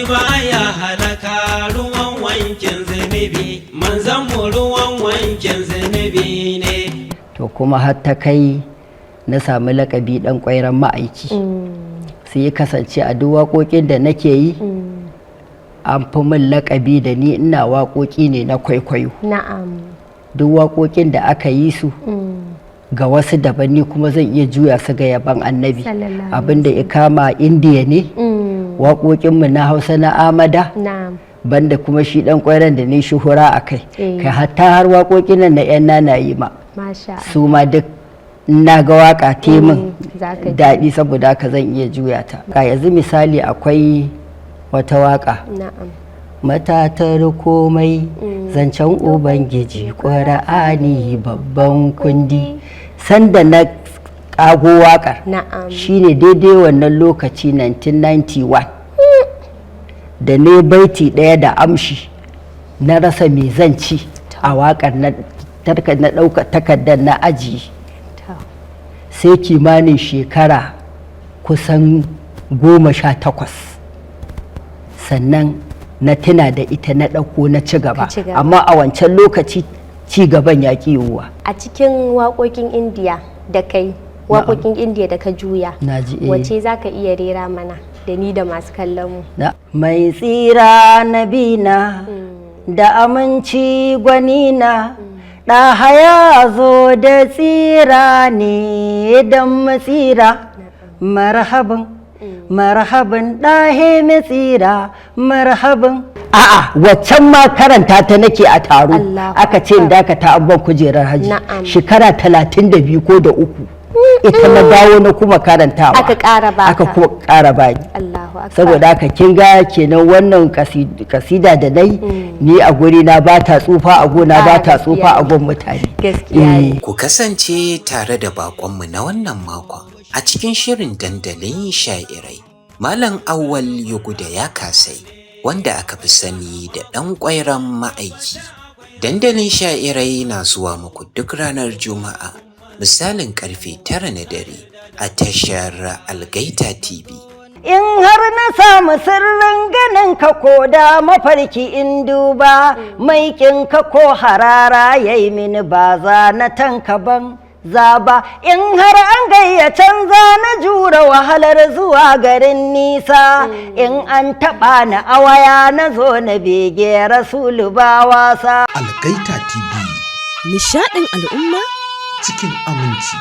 baya halaka ruwan wankin zunubi, manzon mu ruwan wankin zunubi ne. To kuma har ta kai na sami lakabi Dankwairon ma'aiki. Sai ya kasance a duk waƙoƙin da nake yi an fi min lakabi da ni ina waƙoƙi ne na kwaikwayo. Na'am. Duk waƙoƙin da aka yi su ga wasu daban ni kuma zan iya juya su ga yaban annabi. Abinda ya kama indiya ne waƙoƙinmu na hausa na amada. Banda kuma shi Dankwairon da ni shuhura a kai. Kai hatta har waƙoƙin nan na 'yan nanayi ma su ma duk na ga waka temin daɗi saboda haka zan iya juya ta. Ga yanzu misali akwai wata waka matatar komai zancen ubangiji ƙur'ani babban kundi. Sanda na ƙago wakar shine daidai wannan lokaci 1991 da ne baiti ɗaya da amshi na rasa mai zanci a wakar na ɗauka takardar na ajiye. Sai kimanin shekara kusan 18 sannan na tuna da ita na ɗauko na ci gaba, amma a wancan lokaci ci gaban ya ƙi yiwuwa. A cikin waƙoƙin indiya da kai waƙoƙin indiya da ka juya wace za ka iya rera mana da ni da masu kallon mu? Mai tsira nabina da aminci gwanina ɗaha ya zo da tsira ne don matsira. Marhaban marhaban ɗahe mai tsira marhaban. A'a waccan ma karanta ta nake a taro aka ce da ka ta abban kujerar haji shekara 32 ko da uku ita na dawo na kuma karantawa aka kuma ƙara bani. Saboda haka kin ga kenan wannan kasida da nai ni a guri na ba ta tsufa a gona ba ta tsufa a gon mutane. Ku kasance tare da bakonmu na wannan makon a cikin shirin dandalin sha'irai. Malam Auwal Yuguda ya kasai wanda aka fi sani da Dankwairon ma'aiki. Dandalin sha'irai na zuwa muku duk ranar Juma'a misalin karfe 9 na dare a tashar Algaita TV. In har na samu sirrin ganin ka ko da mafarki in duba mai kin ka ko harara yayi mini ba za na tanka ban zaba. In har an gayyacen za na jura wahalar zuwa garin nisa. In an taɓa na awaya na zo na bege rasulu ba wasa. Algaita TV, nishaɗin al'umma cikin aminci.